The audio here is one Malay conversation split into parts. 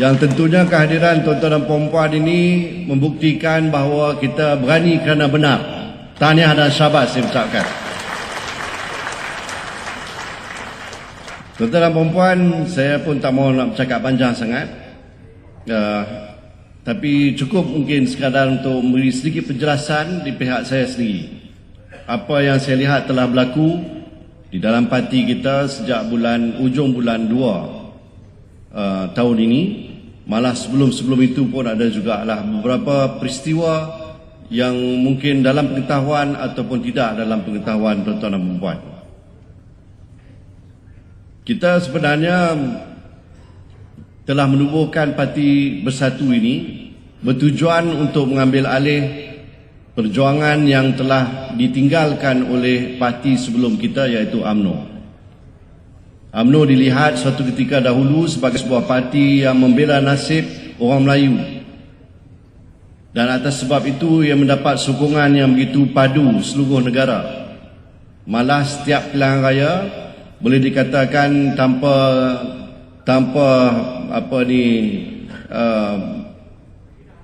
yang tentunya kehadiran tuan-tuan dan puan-puan ini membuktikan bahawa kita berani kerana benar. Tahniah dan syabas saya ucapkan. Tuan-tuan dan puan-puan, saya pun tak mahu nak bercakap panjang sangat. Tapi cukup mungkin sekadar untuk memberi sedikit penjelasan di pihak saya sendiri. Apa yang saya lihat telah berlaku di dalam parti kita sejak ujung bulan 2 tahun ini. Malah sebelum itu pun ada jugalah beberapa peristiwa yang mungkin dalam pengetahuan ataupun tidak dalam pengetahuan tuan-tuan dan puan-puan. Kita sebenarnya telah menubuhkan Parti Bersatu ini bertujuan untuk mengambil alih perjuangan yang telah ditinggalkan oleh parti sebelum kita, iaitu UMNO. UMNO dilihat suatu ketika dahulu sebagai sebuah parti yang membela nasib orang Melayu. Dan atas sebab itu ia mendapat sokongan yang begitu padu seluruh negara. Malah setiap pilihan raya boleh dikatakan tanpa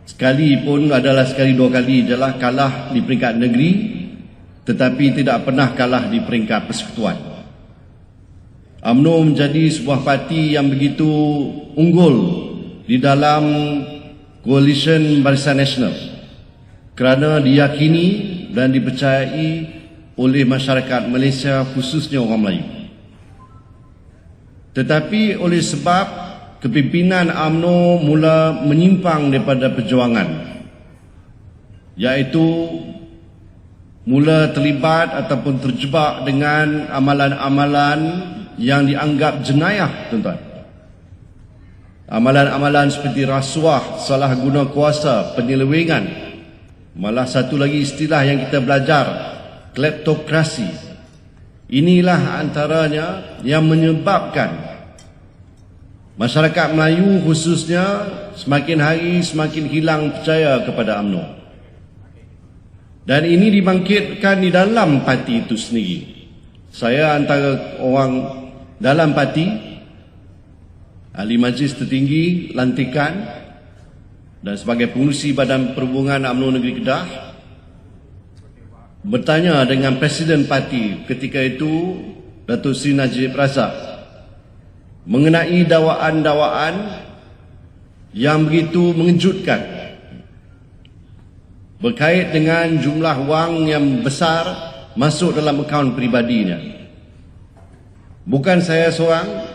sekali pun adalah sekali dua kali jelah kalah di peringkat negeri, tetapi tidak pernah kalah di peringkat persekutuan. UMNO menjadi sebuah parti yang begitu unggul di dalam Koalisi Barisan Nasional kerana diyakini dan dipercayai oleh masyarakat Malaysia, khususnya orang Melayu. Tetapi oleh sebab kepimpinan UMNO mula menyimpang daripada perjuangan, iaitu mula terlibat ataupun terjebak dengan amalan-amalan yang dianggap jenayah, tuan-tuan. Amalan-amalan seperti rasuah, salah guna kuasa, penyelewengan. Malah satu lagi istilah yang kita belajar, kleptokrasi. Inilah antaranya yang menyebabkan masyarakat Melayu khususnya semakin hari semakin hilang percaya kepada UMNO. Dan ini dibangkitkan di dalam parti itu sendiri. Saya antara orang dalam parti, ahli majlis tertinggi, lantikan, dan sebagai pengurusi Badan Perhubungan UMNO Negeri Kedah, bertanya dengan Presiden parti ketika itu, Datuk Seri Najib Razak, mengenai dakwaan-dakwaan yang begitu mengejutkan berkait dengan jumlah wang yang besar masuk dalam akaun peribadinya. Bukan saya seorang,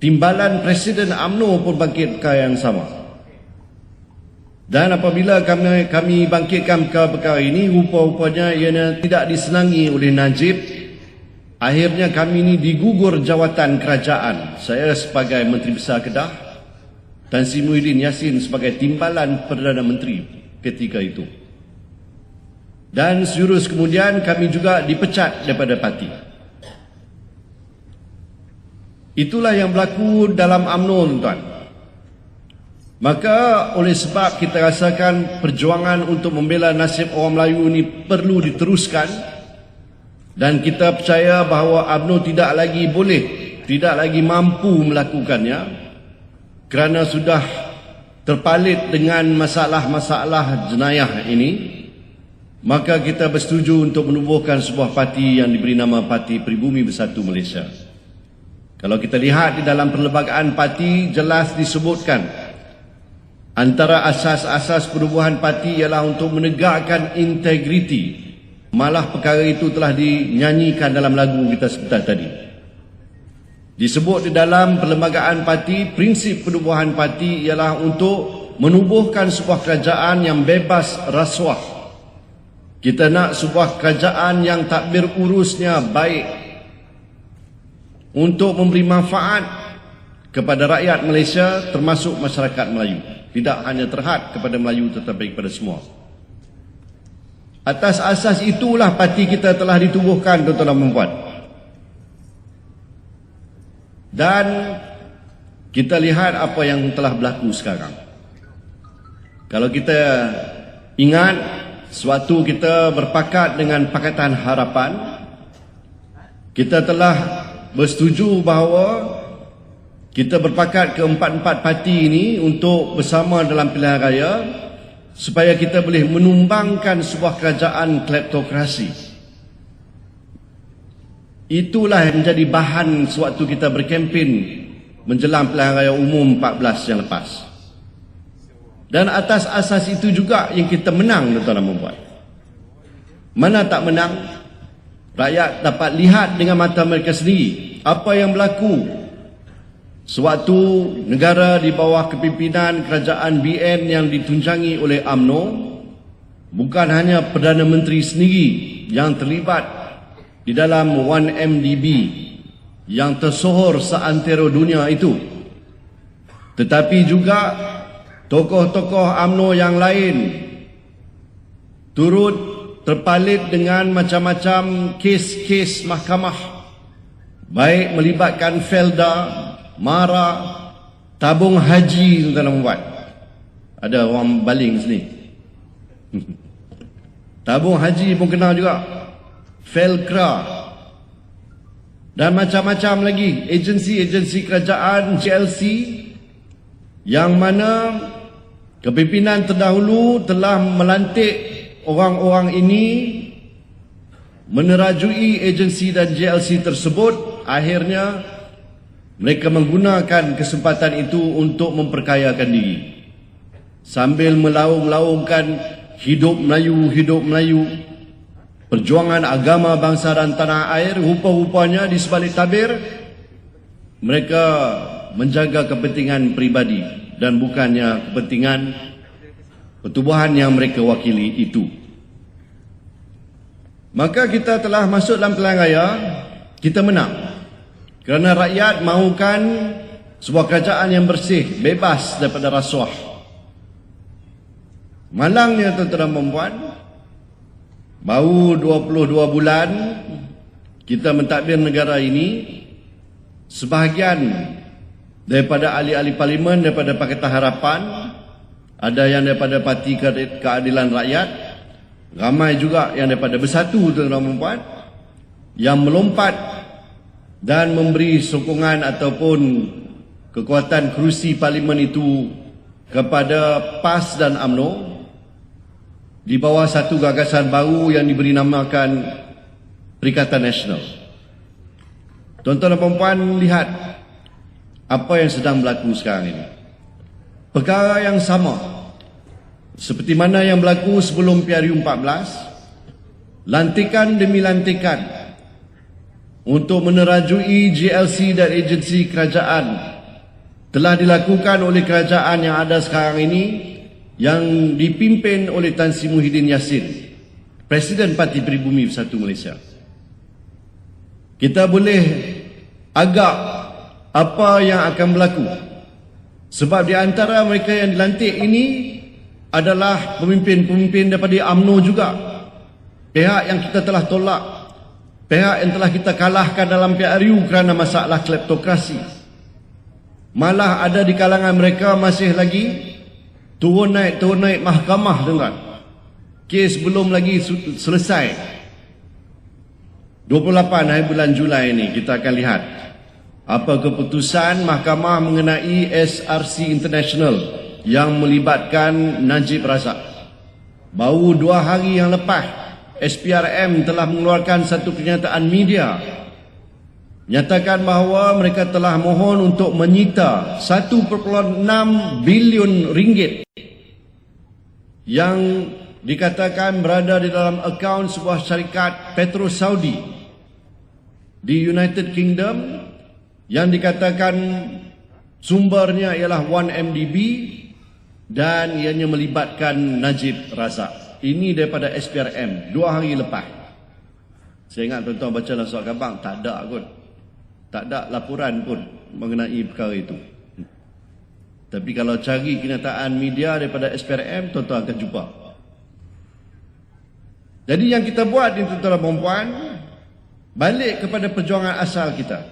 timbalan Presiden UMNO pun bangkitkan yang sama. Dan apabila kami bangkitkan perkara ini, rupa-rupanya ianya tidak disenangi oleh Najib. Akhirnya kami ini digugur jawatan kerajaan. Saya sebagai Menteri Besar Kedah, Tan Sri Muhyiddin Yassin sebagai timbalan Perdana Menteri ketika itu. Dan sejurus kemudian kami juga dipecat daripada parti. Itulah yang berlaku dalam UMNO, tuan-tuan. Maka oleh sebab kita rasakan perjuangan untuk membela nasib orang Melayu ini perlu diteruskan, dan kita percaya bahawa UMNO tidak lagi mampu melakukannya kerana sudah terpalit dengan masalah-masalah jenayah ini. Maka kita bersetuju untuk menubuhkan sebuah parti yang diberi nama Parti Pribumi Bersatu Malaysia. Kalau kita lihat di dalam perlembagaan parti, jelas disebutkan antara asas-asas penubuhan parti ialah untuk menegakkan integriti. Malah perkara itu telah dinyanyikan dalam lagu kita sebentar tadi. Disebut di dalam perlembagaan parti, prinsip penubuhan parti ialah untuk menubuhkan sebuah kerajaan yang bebas rasuah. Kita nak sebuah kerajaan yang tadbir urusnya baik untuk memberi manfaat kepada rakyat Malaysia termasuk masyarakat Melayu. Tidak hanya terhad kepada Melayu tetapi kepada semua. Atas asas itulah parti kita telah ditubuhkan, tuan-tuan dan puan-puan. Dan kita lihat apa yang telah berlaku sekarang. Kalau kita ingat, sewaktu kita berpakat dengan Pakatan Harapan, kita telah bersetuju bahawa kita berpakat keempat-empat parti ini untuk bersama dalam pilihan raya supaya kita boleh menumbangkan sebuah kerajaan kleptokrasi. Itulah yang menjadi bahan sewaktu kita berkempen menjelang pilihan raya umum 14 yang lepas. Dan atas asas itu juga yang kita menang, tuan-tuan dan puan-puan. Mana tak menang, rakyat dapat lihat dengan mata mereka sendiri apa yang berlaku sewaktu negara di bawah kepimpinan kerajaan BN yang ditunjangi oleh UMNO. Bukan hanya Perdana Menteri sendiri yang terlibat di dalam 1MDB yang tersohor seantero dunia itu, tetapi juga tokoh-tokoh UMNO yang lain turut terpalit dengan macam-macam kes-kes mahkamah, baik melibatkan Felda, MARA, tabung haji, tuan-tuan buat. Ada orang baling sini. Tabung haji pun kenal juga. Felkra. Dan macam-macam lagi agensi-agensi kerajaan GLC yang mana kepimpinan terdahulu telah melantik orang-orang ini menerajui agensi dan GLC tersebut. Akhirnya mereka menggunakan kesempatan itu untuk memperkayakan diri sambil melaung-laungkan hidup Melayu, hidup Melayu, perjuangan agama, bangsa dan tanah air. Rupa-rupanya di sebalik tabir mereka menjaga kepentingan peribadi dan bukannya kepentingan pertubuhan yang mereka wakili itu. Maka kita telah masuk dalam pilihan raya, kita menang kerana rakyat mahukan sebuah kerajaan yang bersih, bebas daripada rasuah. Malangnya tuan-tuan dan puan-puan, baru 22 bulan kita mentadbir negara ini, sebahagian daripada ahli-ahli parlimen daripada Pakatan Harapan, ada yang daripada Parti Keadilan Rakyat, ramai juga yang daripada Bersatu, tuan-tuan dan puan-puan, yang melompat dan memberi sokongan ataupun kekuatan kerusi parlimen itu kepada PAS dan UMNO di bawah satu gagasan baru yang diberi namakan Perikatan Nasional. Tuan-tuan dan puan-puan, lihat apa yang sedang berlaku sekarang ini. Perkara yang sama seperti mana yang berlaku sebelum PRU 14, lantikan demi lantikan untuk menerajui GLC dan agensi kerajaan telah dilakukan oleh kerajaan yang ada sekarang ini yang dipimpin oleh Tan Sri Muhyiddin Yassin, Presiden Parti Pribumi Bersatu Malaysia. Kita boleh agak apa yang akan berlaku sebab di antara mereka yang dilantik ini adalah pemimpin-pemimpin daripada UMNO juga, pihak yang kita telah tolak, pihak yang telah kita kalahkan dalam PRU kerana masalah kleptokrasi. Malah ada di kalangan mereka masih lagi turun naik mahkamah, dengar. Kes belum lagi selesai. 28 hari bulan Julai ini kita akan lihat apa keputusan mahkamah mengenai SRC International yang melibatkan Najib Razak. Baru 2 hari yang lepas, SPRM telah mengeluarkan satu kenyataan media nyatakan bahawa mereka telah mohon untuk menyita 1.6 bilion ringgit yang dikatakan berada di dalam akaun sebuah syarikat Petro Saudi di United Kingdom yang dikatakan sumbernya ialah 1MDB dan ianya melibatkan Najib Razak. Ini daripada SPRM 2 hari lepas. Saya ingat tuan-tuan baca dalam surat khabar, tak ada kot. Tak ada laporan pun mengenai perkara itu. Tapi kalau cari kenyataan media daripada SPRM, tuan-tuan akan jumpa. Jadi yang kita buat ni, tuan-tuan dan puan-puan, balik kepada perjuangan asal kita.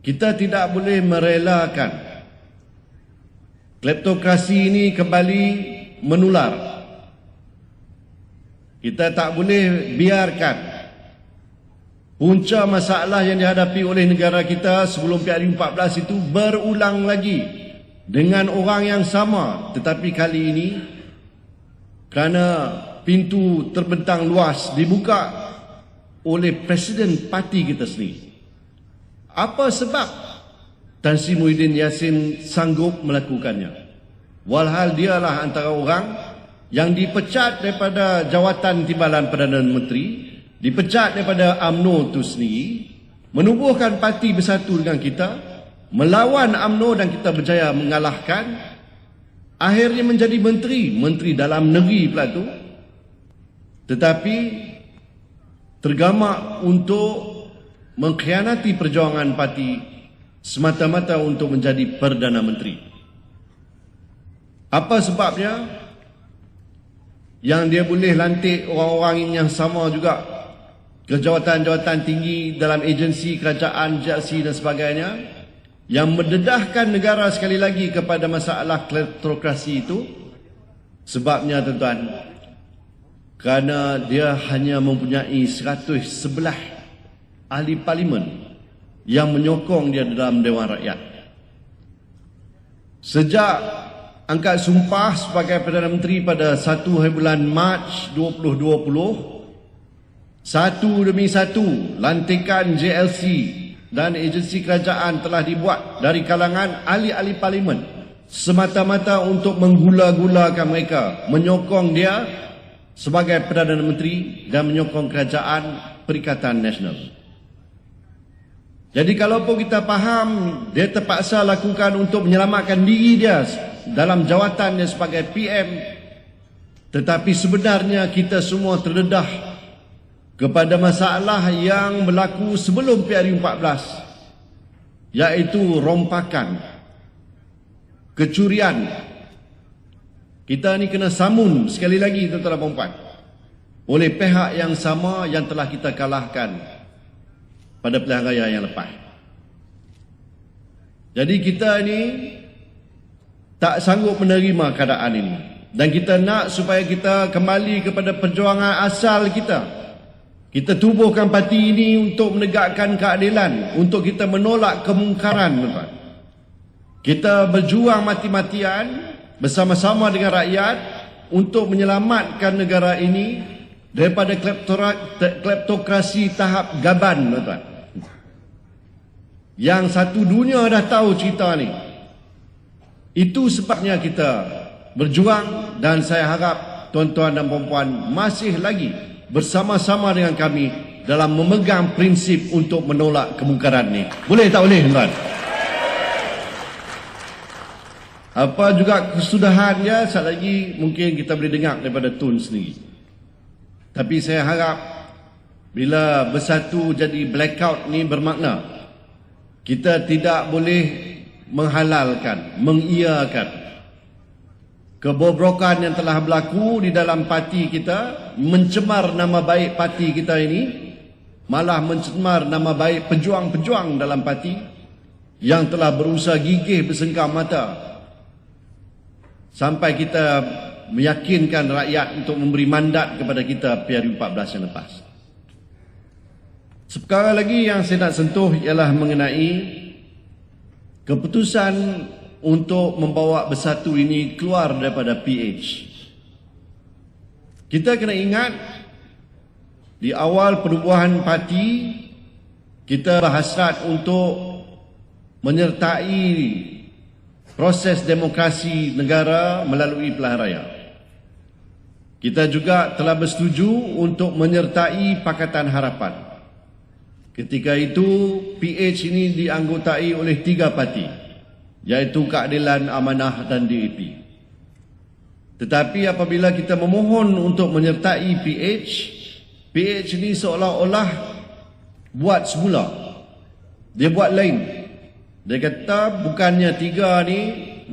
Kita tidak boleh merelakan kleptokrasi ini kembali menular. Kita tak boleh biarkan punca masalah yang dihadapi oleh negara kita sebelum PRU14 itu berulang lagi dengan orang yang sama, tetapi kali ini kerana pintu terbentang luas dibuka oleh Presiden parti kita sendiri. Apa sebab Tan Sri Muhyiddin Yassin sanggup melakukannya? Walhal dialah antara orang yang dipecat daripada jawatan Timbalan Perdana Menteri, dipecat daripada UMNO itu sendiri, menubuhkan parti bersatu dengan kita, melawan UMNO dan kita berjaya mengalahkan, akhirnya menjadi menteri dalam negeri pula tu, tetapi tergamak untuk mengkhianati perjuangan parti semata-mata untuk menjadi Perdana Menteri. Apa sebabnya? Yang dia boleh lantik orang-orang yang sama juga ke jawatan-jawatan tinggi dalam agensi kerajaan, JLC dan sebagainya, yang mendedahkan negara sekali lagi kepada masalah kleptokrasi itu. Sebabnya tuan-tuan, kerana dia hanya mempunyai 111 ahli parlimen yang menyokong dia dalam Dewan Rakyat. Sejak angkat sumpah sebagai Perdana Menteri pada 1 bulan Mac 2020, satu demi satu lantikan JLC dan agensi kerajaan telah dibuat dari kalangan ahli-ahli parlimen semata-mata untuk menggula-gulakan mereka, menyokong dia sebagai Perdana Menteri dan menyokong kerajaan Perikatan Nasional. Jadi kalaupun kita faham dia terpaksa lakukan untuk menyelamatkan diri dia dalam jawatannya sebagai PM, tetapi sebenarnya kita semua terdedah kepada masalah yang berlaku sebelum PRU14, iaitu rompakan, kecurian. Kita ni kena samun sekali lagi, tuan-tuan dan puan-puan, oleh pihak yang sama yang telah kita kalahkan pada pilihan raya yang lepas. Jadi kita ni tak sanggup menerima keadaan ini, dan kita nak supaya kita kembali kepada perjuangan asal kita. Kita tubuhkan parti ini untuk menegakkan keadilan, untuk kita menolak kemungkaran, tuan-tuan. Kita berjuang mati-matian bersama-sama dengan rakyat untuk menyelamatkan negara ini daripada kleptokrasi tahap gaban, tuan-tuan. Yang satu dunia dah tahu cerita ni. Itu sebabnya kita berjuang, dan saya harap tuan-tuan dan puan-puan masih lagi bersama-sama dengan kami dalam memegang prinsip untuk menolak kemungkaran ni. Boleh tak boleh, tuan? Apa juga kesudahannya, sekali lagi mungkin kita boleh dengar daripada Tun sendiri. Tapi saya harap bila bersatu jadi blackout ni bermakna kita tidak boleh menghalalkan, mengiyakan kebobrokan yang telah berlaku di dalam parti kita, mencemar nama baik parti kita ini, malah mencemar nama baik pejuang-pejuang dalam parti yang telah berusaha gigih bersengkam mata sampai kita meyakinkan rakyat untuk memberi mandat kepada kita PRU14 yang lepas. Sekarang lagi yang saya nak sentuh ialah mengenai keputusan untuk membawa bersatu ini keluar daripada PH. Kita kena ingat, di awal penubuhan parti, kita berhasrat untuk menyertai proses demokrasi negara melalui pilihan raya. Kita juga telah bersetuju untuk menyertai Pakatan Harapan. Ketika itu, PH ini dianggotai oleh 3 parti, iaitu Keadilan, Amanah dan DAP. Tetapi apabila kita memohon untuk menyertai PH ini seolah-olah buat semula. Dia buat lain. Dia kata bukannya 3 ni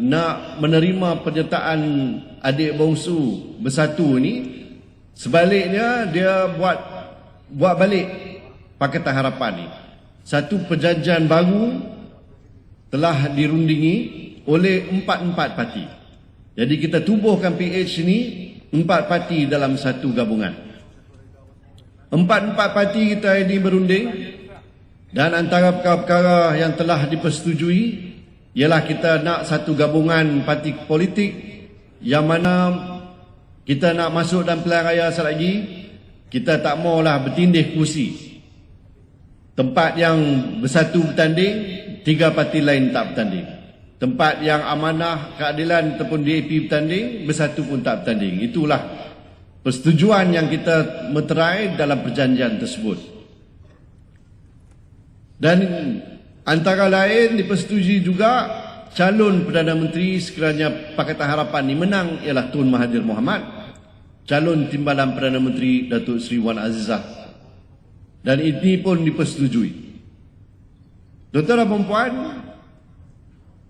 nak menerima penyertaan adik bongsu bersatu ni, sebaliknya dia buat balik Pakatan Harapan ni. Satu perjanjian baru telah dirundingi oleh 4 parti. Jadi kita tubuhkan PH ni 4 parti dalam satu gabungan. Empat-empat parti kita ini berunding, dan antara perkara-perkara yang telah dipersetujui ialah kita nak satu gabungan parti politik yang mana kita nak masuk dalam pilihan raya sekali lagi. Kita tak maulah bertindih kursi. Tempat yang bersatu bertanding, 3 parti lain tak bertanding. Tempat yang Amanah, Keadilan ataupun DAP bertanding, bersatu pun tak bertanding. Itulah persetujuan yang kita meterai dalam perjanjian tersebut. Dan antara lain dipersetujui juga calon Perdana Menteri sekiranya Pakatan Harapan ini menang ialah Tun Mahathir Mohamad, calon timbalan Perdana Menteri Datuk Seri Wan Azizah. Dan ini pun dipersetujui. Tuan-tuan dan puan,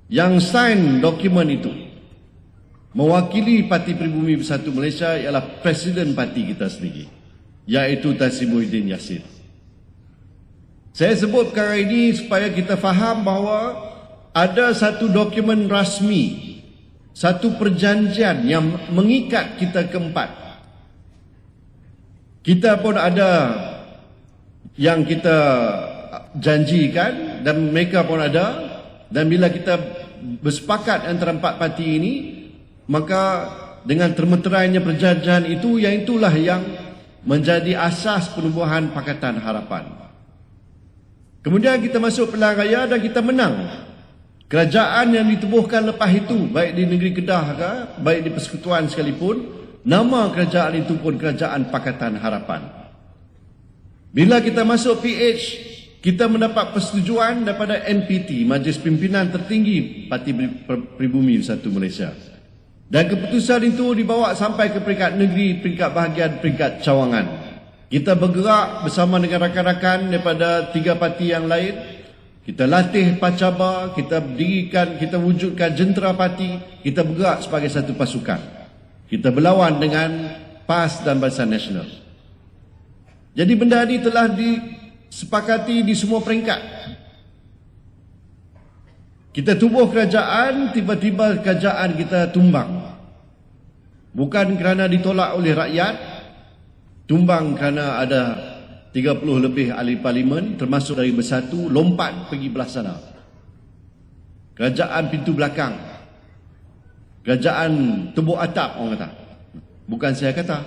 yang sign dokumen itu mewakili Parti Pribumi Bersatu Malaysia ialah Presiden parti kita sendiri, iaitu Tan Sri Muhyiddin Yassin. Saya sebut perkara ini supaya kita faham bahawa ada satu dokumen rasmi, satu perjanjian yang mengikat kita keempat. Kita pun ada yang kita janjikan dan mereka pun ada, dan bila kita bersepakat antara 4 parti ini, maka dengan termeterainya perjanjian itu, yang itulah yang menjadi asas penubuhan Pakatan Harapan. Kemudian kita masuk pilihan raya dan kita menang. Kerajaan yang ditubuhkan lepas itu, baik di negeri Kedah ke, baik di persekutuan sekalipun, nama kerajaan itu pun Kerajaan Pakatan Harapan. Bila kita masuk PH, kita mendapat persetujuan daripada MPT, Majlis Pimpinan Tertinggi Parti Pribumi Bersatu Malaysia. Dan keputusan itu dibawa sampai ke peringkat negeri, peringkat bahagian, peringkat cawangan. Kita bergerak bersama dengan rakan-rakan daripada 3 parti yang lain. Kita latih pacabar, kita dirikan, kita wujudkan jentera parti, kita bergerak sebagai satu pasukan. Kita berlawan dengan PAS dan Barisan Nasional. Jadi benda ini telah disepakati di semua peringkat. Kita tubuh kerajaan, tiba-tiba kerajaan kita tumbang. Bukan kerana ditolak oleh rakyat, tumbang kerana ada 30 lebih ahli parlimen, termasuk dari Bersatu, lompat pergi belah sana. Kerajaan pintu belakang. Kerajaan tebuk atap, orang kata. Bukan saya kata.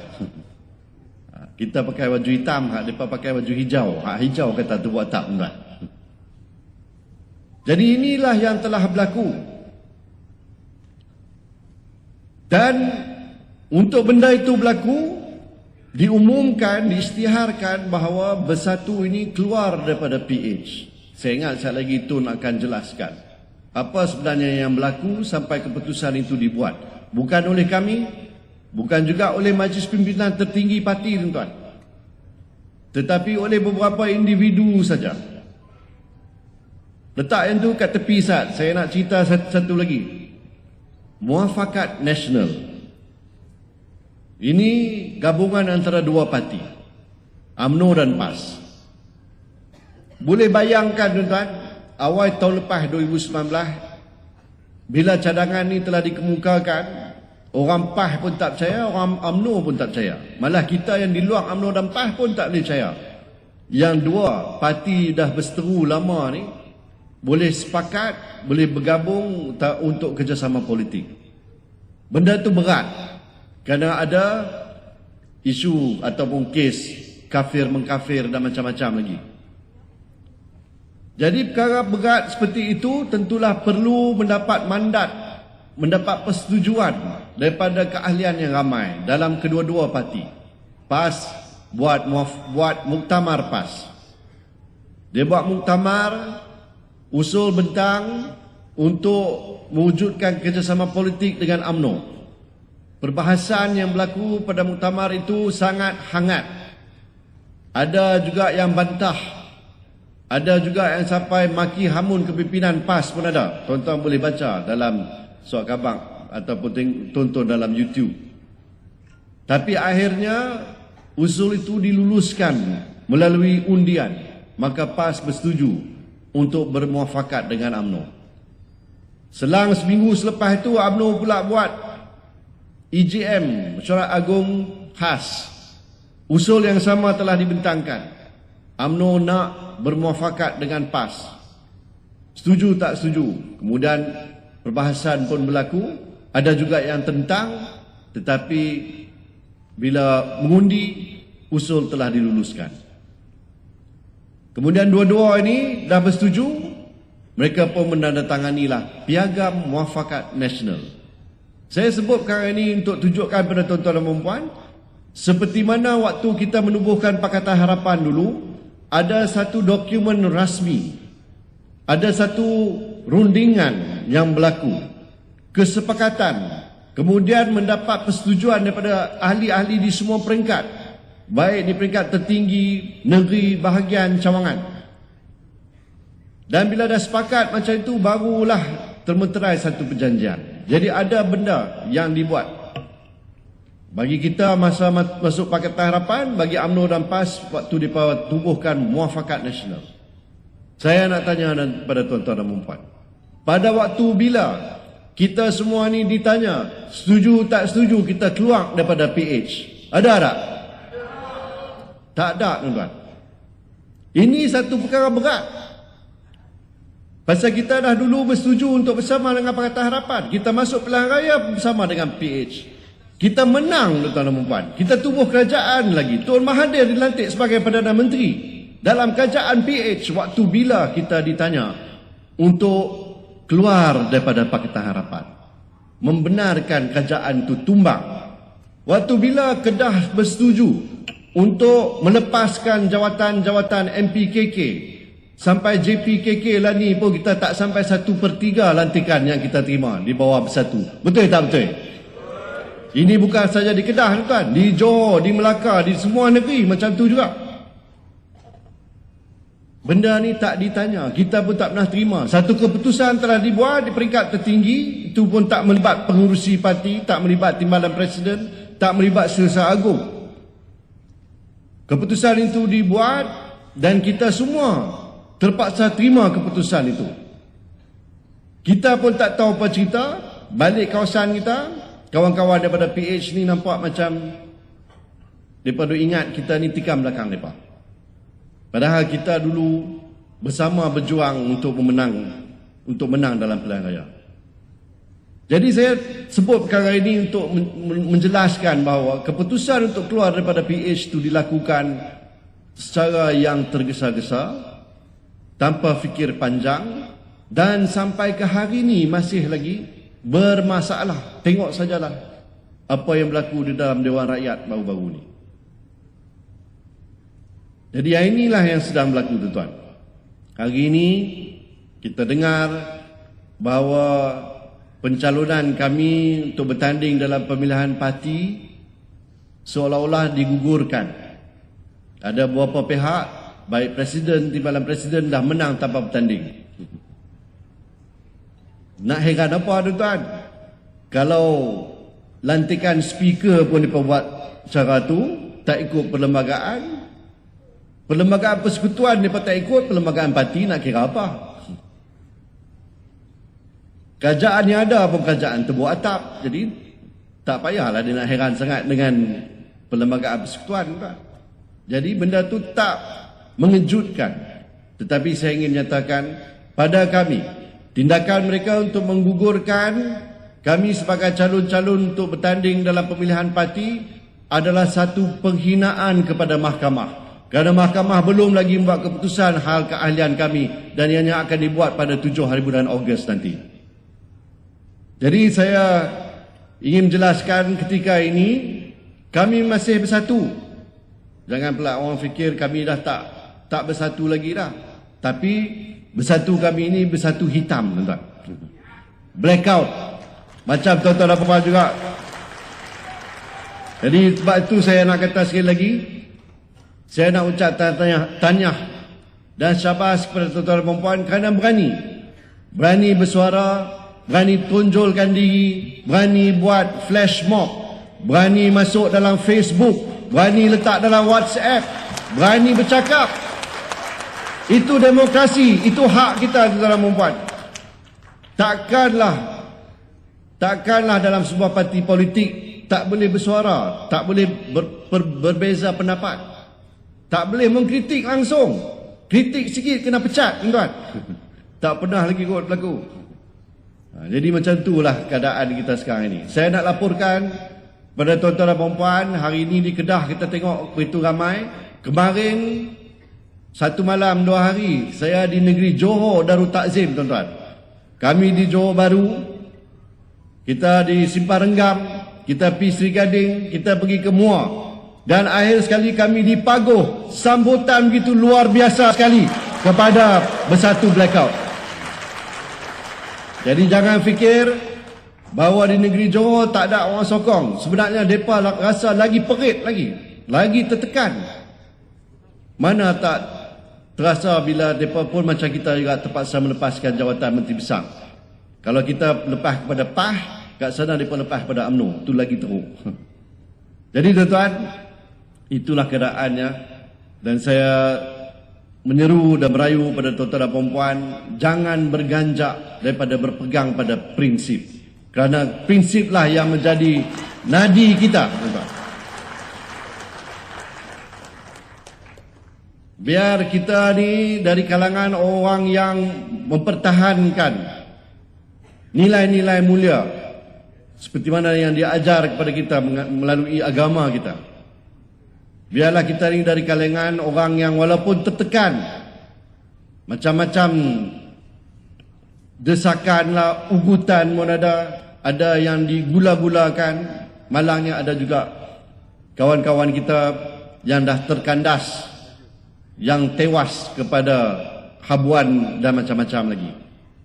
Kita pakai baju hitam, mereka pakai baju hijau. Hijau kata tebuk atap. Jadi inilah yang telah berlaku. Dan untuk benda itu berlaku, diumumkan, diisytiharkan bahawa Bersatu ini keluar daripada PH. Saya ingat sekali lagi Tun akan jelaskan apa sebenarnya yang berlaku sampai keputusan itu dibuat. Bukan oleh kami, bukan juga oleh Majlis Pimpinan Tertinggi parti, tuan-tuan, tetapi oleh beberapa individu saja. Letak yang tu kat tepi saat. Saya nak cerita satu lagi. Muafakat Nasional. Ini gabungan antara 2 parti, UMNO dan PAS. Boleh bayangkan, tuan-tuan, awal tahun lepas 2019, bila cadangan ni telah dikemukakan, orang PAS pun tak percaya, orang UMNO pun tak percaya. Malah kita yang di luar UMNO dan PAS pun tak boleh percaya. Yang 2 parti dah berseteru lama ni boleh sepakat, boleh bergabung untuk kerjasama politik. Benda tu berat kerana ada isu ataupun kes kafir mengkafir dan macam-macam lagi. Jadi perkara berat seperti itu tentulah perlu mendapat mandat, mendapat persetujuan daripada keahlian yang ramai dalam kedua-dua parti. PAS buat muktamar PAS. Dia buat muktamar, usul bentang untuk mewujudkan kerjasama politik dengan UMNO. Perbahasan yang berlaku pada muktamar itu sangat hangat. Ada juga yang bantah. Ada juga yang sampai maki hamun kepimpinan PAS pun ada. Tuan-tuan boleh baca dalam surat khabar ataupun tonton dalam YouTube. Tapi akhirnya usul itu diluluskan melalui undian. Maka PAS bersetuju untuk bermuafakat dengan UMNO. Selang seminggu selepas itu UMNO pula buat EGM, Mesyuarat Agung Khas, Usul yang sama telah dibentangkan. UMNO nak bermuafakat dengan PAS. Setuju tak setuju? Kemudian perbahasan pun berlaku. Ada juga yang tentang, tetapi bila mengundi, usul telah diluluskan. Kemudian dua-dua ini dah bersetuju, mereka pun menandatanganilah Piagam Muafakat Nasional. Saya sebut perkara ini untuk tunjukkan pada tuan-tuan dan puan-puan, seperti mana waktu kita menubuhkan Pakatan Harapan dulu, ada satu dokumen rasmi, ada satu rundingan yang berlaku, kesepakatan, kemudian mendapat persetujuan daripada ahli-ahli di semua peringkat, baik di peringkat tertinggi, negeri, bahagian cawangan. Dan bila dah sepakat macam itu, barulah termeterai satu perjanjian. Jadi ada benda yang dibuat. Bagi kita masa masuk Pakatan Harapan, bagi UMNO dan PAS, waktu mereka tubuhkan Muafakat Nasional. Saya nak tanya kepada tuan-tuan dan puan-puan, pada waktu bila kita semua ni ditanya, setuju tak setuju kita keluar daripada PH, ada tak? Tak ada, tuan-tuan. Ini satu perkara berat. Pasal kita dah dulu bersetuju untuk bersama dengan Pakatan Harapan. Kita masuk pilihan raya bersama dengan PH. Kita menang, tuan-tuan dan puan. Kita tubuh kerajaan lagi. Tun Mahathir dilantik sebagai Perdana Menteri. Dalam kerajaan PH, waktu bila kita ditanya untuk keluar daripada Pakatan Harapan, membenarkan kerajaan itu tumbang. Waktu bila Kedah bersetuju untuk melepaskan jawatan-jawatan MPKK, sampai JPKK lah ni pun kita tak sampai 1/3 lantikan yang kita terima di bawah Bersatu. Betul tak betul? Ini bukan saja di Kedah, tuan, di Johor, di Melaka, di semua negeri macam tu juga. Benda ni tak ditanya, kita pun tak pernah terima. Satu keputusan telah dibuat di peringkat tertinggi, itu pun tak melibat pengurusi parti, tak melibat timbalan presiden, tak melibat Setiausaha Agung. Keputusan itu dibuat dan kita semua terpaksa terima keputusan itu. Kita pun tak tahu apa cerita, balik kawasan kita, kawan-kawan daripada PH ni nampak macam mereka duk ingat kita ni tikam belakang mereka. Padahal kita dulu bersama berjuang untuk menang dalam pilihan raya. Jadi saya sebut perkara ini untuk menjelaskan bahawa keputusan untuk keluar daripada PH itu dilakukan secara yang tergesa-gesa, tanpa fikir panjang, dan sampai ke hari ini masih lagi bermasalah. Tengok sajalah apa yang berlaku di dalam Dewan Rakyat baru-baru ni. Jadi inilah yang sedang berlaku, tuan-tuan. Hari ini kita dengar bahawa pencalonan kami untuk bertanding dalam pemilihan parti seolah-olah digugurkan. Ada beberapa pihak, baik presiden, timbalan presiden dah menang tanpa bertanding. Nak heran apa, tuan-tuan? Kalau lantikan speaker pun diperbuat cara tu, tak ikut perlembagaan. Perlembagaan persekutuan mereka tak ikut, perlembagaan parti nak kira apa? Kerajaan yang ada pun kerajaan terbuat atap. Jadi tak payahlah dia nak heran sangat dengan perlembagaan persekutuan, tuan. Jadi benda tu tak mengejutkan. Tetapi saya ingin menyatakan pada kami, tindakan mereka untuk menggugurkan kami sebagai calon-calon untuk bertanding dalam pemilihan parti adalah satu penghinaan kepada mahkamah. Kerana mahkamah belum lagi membuat keputusan hal keahlian kami dan ianya akan dibuat pada 7 hari bulan Ogos nanti. Jadi saya ingin menjelaskan ketika ini kami masih bersatu. Jangan pula orang fikir kami dah tak bersatu lagi dah. Tapi bersatu kami ini bersatu hitam, tuan-tuan. Blackout. Macam tuan-tuan dan puan juga. Jadi sebab itu saya nak kata sekali lagi, saya nak ucap tahniah dan syabas kepada tuan-tuan dan puan kerana berani bersuara, berani tonjolkan diri, berani buat flash mob, berani masuk dalam Facebook, berani letak dalam WhatsApp, berani bercakap. Itu demokrasi, itu hak kita, tuan-tuan dan puan. Takkanlah dalam sebuah parti politik tak boleh bersuara, tak boleh berbeza pendapat, tak boleh mengkritik langsung. Kritik sikit kena pecat, tuan-tuan. Tak pernah lagi kot berlaku. Jadi macam itulah keadaan kita sekarang ini. Saya nak laporkan pada tuan-tuan dan puan-puan, hari ini di Kedah kita tengok begitu ramai. Kemarin 1 malam 2 hari saya di negeri Johor Darul Takzim, tuan-tuan. Kami di Johor Bahru, kita di Simpang Renggam, kita pergi Seri Gading, kita pergi ke Muar. Dan akhir sekali kami di Pagoh. Sambutan begitu luar biasa sekali kepada Bersatu Blackout. Jadi jangan fikir bahawa di negeri Johor tak ada orang sokong. Sebenarnya mereka rasa lagi perit lagi tertekan. Mana tak terasa bila mereka pun macam kita juga terpaksa melepaskan jawatan Menteri Besar. Kalau kita lepas kepada PAH, kat sana mereka lepas kepada UMNO. Itu lagi teruk. Jadi tuan-tuan, itulah keadaannya. Dan saya menyeru dan merayu pada tuan-tuan dan puan-puan, jangan berganjak daripada berpegang pada prinsip. Kerana prinsiplah yang menjadi nadi kita, tuan-tuan. Biar kita ni dari kalangan orang yang mempertahankan nilai-nilai mulia seperti mana yang diajar kepada kita melalui agama kita. Biarlah kita ni dari kalangan orang yang walaupun tertekan macam-macam desakanlah, ugutan pun ada yang digula-gulakan. Malangnya ada juga kawan-kawan kita yang dah terkandas, yang tewas kepada habuan dan macam-macam lagi.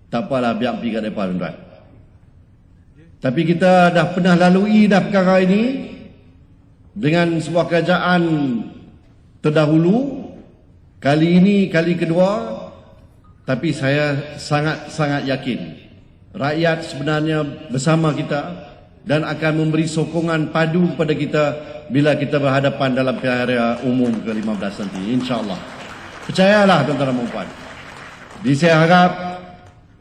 Tak apalah, biar pergi kat mereka, tuan-tuan. Tapi kita dah pernah lalui dah perkara ini dengan sebuah kerajaan terdahulu. Kali ini kali kedua. Tapi saya sangat-sangat yakin rakyat sebenarnya bersama kita dan akan memberi sokongan padu kepada kita bila kita berhadapan dalam pilihan raya umum ke-15 nanti, insya-Allah. Percayalah tuan-tuan dan puan-puan. Jadi saya harap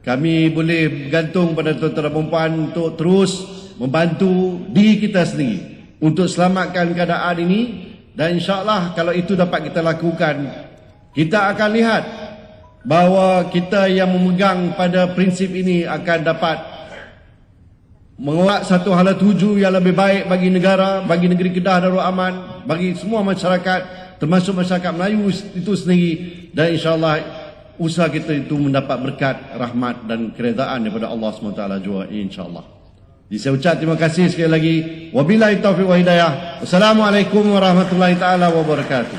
kami boleh bergantung pada tuan-tuan dan puan-puan untuk terus membantu diri kita sendiri untuk selamatkan keadaan ini. Dan insya-Allah kalau itu dapat kita lakukan, kita akan lihat bahawa kita yang memegang pada prinsip ini akan dapat menguat satu hala tuju yang lebih baik bagi negara, bagi negeri Kedah Darul Aman, bagi semua masyarakat, termasuk masyarakat Melayu itu sendiri. Dan insya-Allah usaha kita itu mendapat berkat, rahmat dan keredaan daripada Allah SWT juga, insya-Allah. Jadi saya ucap terima kasih sekali lagi. Wabillahi taufiq wa hidayah. Wassalamualaikum warahmatullahi taala wabarakatuh.